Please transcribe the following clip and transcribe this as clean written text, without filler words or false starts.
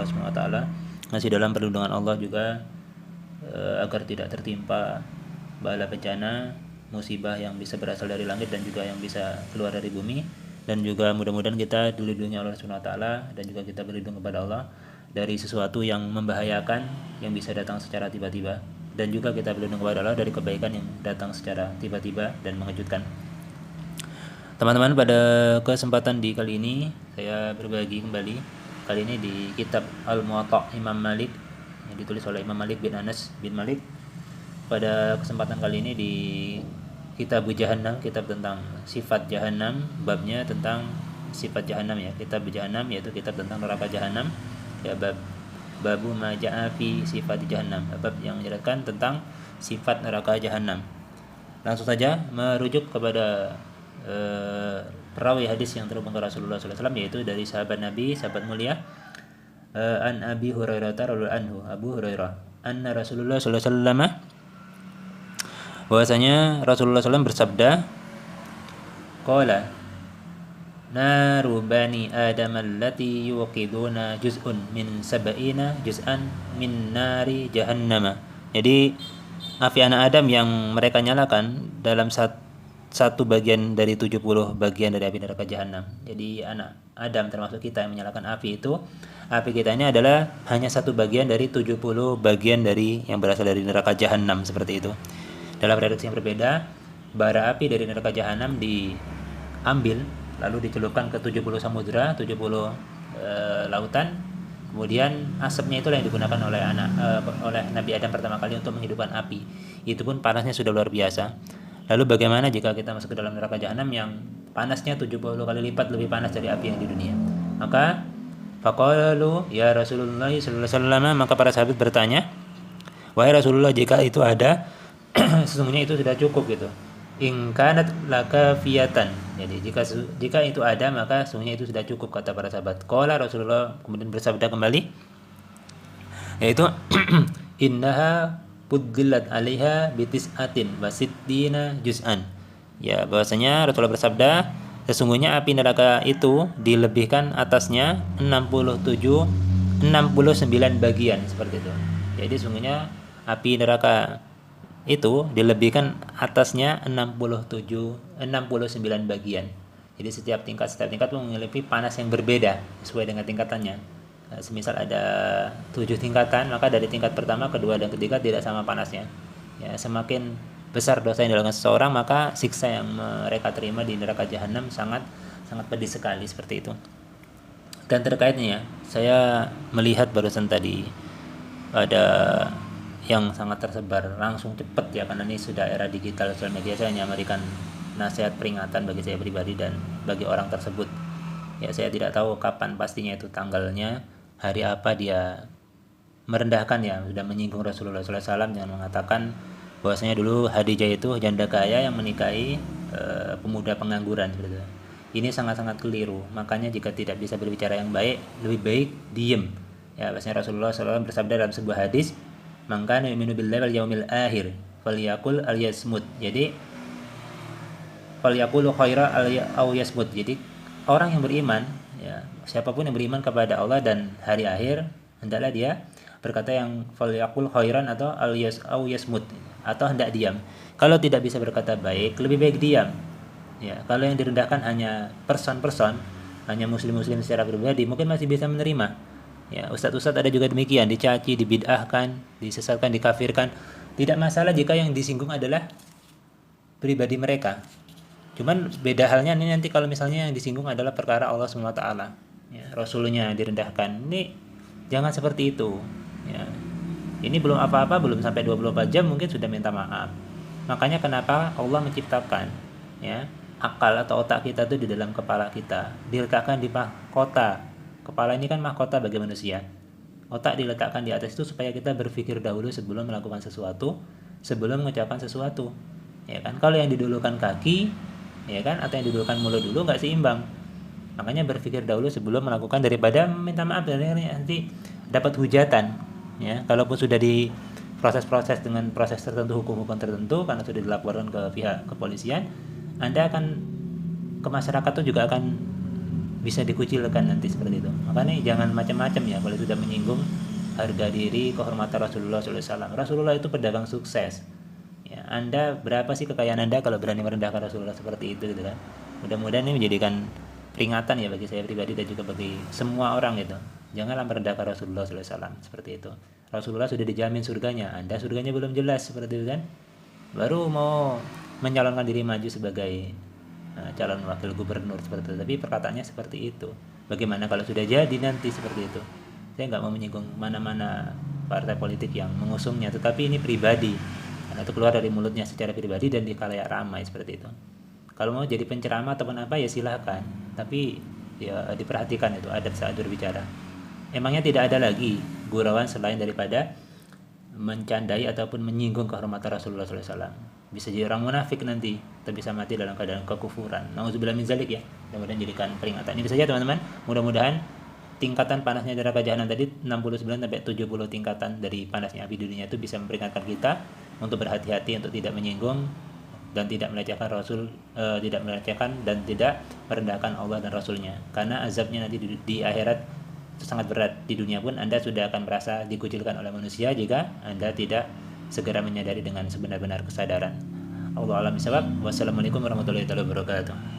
Allah Subhanahu wa taala, masih dalam perlindungan Allah juga agar tidak tertimpa bala bencana, musibah yang bisa berasal dari langit dan juga yang bisa keluar dari bumi, dan juga mudah-mudahan kita dilindungi oleh Allah Subhanahu wa taala dan juga kita berlindung kepada Allah dari sesuatu yang membahayakan yang bisa datang secara tiba-tiba, dan juga kita berlindung kepada Allah dari kebaikan yang datang secara tiba-tiba dan mengejutkan. Teman-teman, pada kesempatan di kali ini saya berbagi kembali, kali ini di kitab Al-Muwatta Imam Malik yang ditulis oleh Imam Malik bin Anas bin Malik. Pada kesempatan kali ini di kitab Jahannam, kitab tentang sifat Jahannam, babnya tentang sifat Jahannam ya, kitab Jahannam yaitu kitab tentang neraka Jahannam ya, babu ma ja'a fi sifat Jahannam, bab yang menjelaskan tentang sifat neraka Jahannam. Langsung saja merujuk kepada perawi hadis yang terhubung ke Rasulullah SAW, yaitu dari sahabat Nabi, sahabat mulia, an Abi Hurairah radhiyallahu anhu, Abu Hurairah, anna Rasulullah SAW, bahwasanya Rasulullah SAW bersabda, qala naru bani adam allati yuqiduna juz'un min sab'ina juz'an min nari jahannama. Jadi api anak Adam yang mereka nyalakan dalam satu bagian dari 70 bagian dari api neraka Jahannam. Jadi anak Adam termasuk kita yang menyalakan api itu, api kita ini adalah hanya satu bagian dari 70 bagian dari yang berasal dari neraka Jahannam, seperti itu. Dalam redaksi yang berbeda, bara api dari neraka Jahannam diambil lalu dicelupkan ke 70 samudra, 70 lautan. Kemudian asapnya itulah yang digunakan oleh Nabi Adam pertama kali untuk menghidupkan api. Itu pun panasnya sudah luar biasa. Lalu bagaimana jika kita masuk ke dalam neraka Jahannam yang panasnya 70 kali lipat lebih panas dari api yang di dunia? Maka faqalu ya Rasulullah sallallahu alaihi wasallam, maka para sahabat bertanya, wahai Rasulullah, jika itu ada sesungguhnya itu sudah cukup gitu. In kanat lakafiyatan. Jadi jika itu ada maka sesungguhnya itu sudah cukup, kata para sahabat. Qala Rasulullah kemudian bersabda kembali, yaitu innaha puddilat alaiha bitis'atin wasittina juz'an. Ya, bahwasanya Rasulullah bersabda, sesungguhnya api neraka itu dilebihkan atasnya 69 bagian, seperti itu. Jadi sesungguhnya api neraka itu dilebihkan atasnya 69 bagian. Jadi setiap tingkat pun memiliki panas yang berbeda sesuai dengan tingkatannya. Semisal ada 7 tingkatan, maka dari tingkat pertama, kedua, dan ketiga tidak sama panasnya. Ya, semakin besar dosa yang dilakukan seseorang, maka siksa yang mereka terima di neraka Jahannam sangat pedih sekali, seperti itu. Dan terkaitnya, saya melihat barusan tadi ada yang sangat tersebar langsung cepat ya, karena ini sudah era digital, sosial media. Saya hanya memberikan nasihat peringatan bagi saya pribadi dan bagi orang tersebut. Ya, saya tidak tahu kapan pastinya itu tanggalnya, hari apa dia merendahkan ya, sudah menyinggung Rasulullah SAW dengan mengatakan bahwasanya dulu Khadijah itu janda kaya yang menikahi pemuda pengangguran, gitu. Ini sangat-sangat keliru. Makanya jika tidak bisa berbicara yang baik, lebih baik diem. Ya, bahwasanya Rasulullah SAW bersabda dalam sebuah hadis, "Man kana yu'minu billahi wal yaumil akhir falyaqul al yasmut." Jadi falyaqulu khaira aw yasmut. Jadi orang yang beriman, ya, siapapun yang beriman kepada Allah dan hari akhir, hendaklah dia berkata yang falyaqul khairan atau aw yasmut, atau hendak diam. Kalau tidak bisa berkata baik, lebih baik diam. Ya, kalau yang direndahkan hanya person, hanya muslim-muslim secara pribadi, mungkin masih bisa menerima. Ya, ustadz-ustadz ada juga demikian, dicaci, dibid'ahkan, disesatkan, dikafirkan. Tidak masalah jika yang disinggung adalah pribadi mereka. Cuman beda halnya ini nanti kalau misalnya yang disinggung adalah perkara Allah SWT, ya, Rasulnya direndahkan. Ini jangan seperti itu. Ya. Ini belum apa-apa, belum sampai 24 jam mungkin sudah minta maaf. Makanya kenapa Allah menciptakan, ya, akal atau otak kita itu di dalam kepala kita, diletakkan di mahkota. Kepala ini kan mahkota bagi manusia. Otak diletakkan di atas itu supaya kita berpikir dahulu sebelum melakukan sesuatu, sebelum mengucapkan sesuatu. Ya kan, kalau yang didulukan kaki, ya kan, atau yang didulukan mulut dulu, nggak seimbang. Makanya berpikir dahulu sebelum melakukan, daripada minta maaf dan nanti dapat hujatan. Ya, kalaupun sudah di proses dengan proses tertentu, hukum-hukum tertentu, karena sudah dilaporkan ke pihak kepolisian, Anda akan ke masyarakat itu juga akan bisa dikucilkan nanti seperti itu. Makanya jangan macam-macam ya kalau sudah menyinggung harga diri, kehormatan Rasulullah SAW. Rasulullah itu pedagang sukses. Ya, Anda berapa sih kekayaan Anda kalau berani merendahkan Rasulullah seperti itu gitu kan? Mudah-mudahan ini menjadikan peringatan ya bagi saya pribadi dan juga bagi semua orang gitu. Janganlah merendahkan Rasulullah SAW seperti itu. Rasulullah sudah dijamin surganya, Anda surganya belum jelas seperti itu kan? Baru mau mencalonkan diri maju sebagai calon wakil gubernur seperti itu. Tapi perkataannya seperti itu. Bagaimana kalau sudah jadi nanti seperti itu? Saya nggak mau menyinggung mana-mana partai politik yang mengusungnya, tetapi ini pribadi. Karena itu keluar dari mulutnya secara pribadi dan di khalayak ramai seperti itu. Kalau mau jadi penceramah ataupun apa ya silahkan, tapi ya diperhatikan itu adab saat berbicara. Emangnya tidak ada lagi gurauan selain daripada mencandai ataupun menyinggung kehormatan Rasulullah SAW. Bisa jadi orang munafik nanti, atau bisa mati dalam keadaan kekufuran. Nauzubillah min zalik ya. Mudah-mudahan jadikan peringatan. Ini saja teman-teman. Mudah-mudahan tingkatan panasnya neraka jahanam tadi 69 sampai 70 tingkatan dari panasnya api di dunia itu bisa memperingatkan kita untuk berhati-hati untuk tidak menyinggung dan tidak melecehkan Rasul, tidak melecehkan dan tidak merendahkan Allah dan Rasulnya. Karena azabnya nanti di akhirat itu sangat berat. Di dunia pun Anda sudah akan merasa dikucilkan oleh manusia jika Anda tidak segera menyadari dengan sebenar-benar kesadaran. Allahu a'lam bishawab. Wassalamualaikum warahmatullahi wabarakatuh.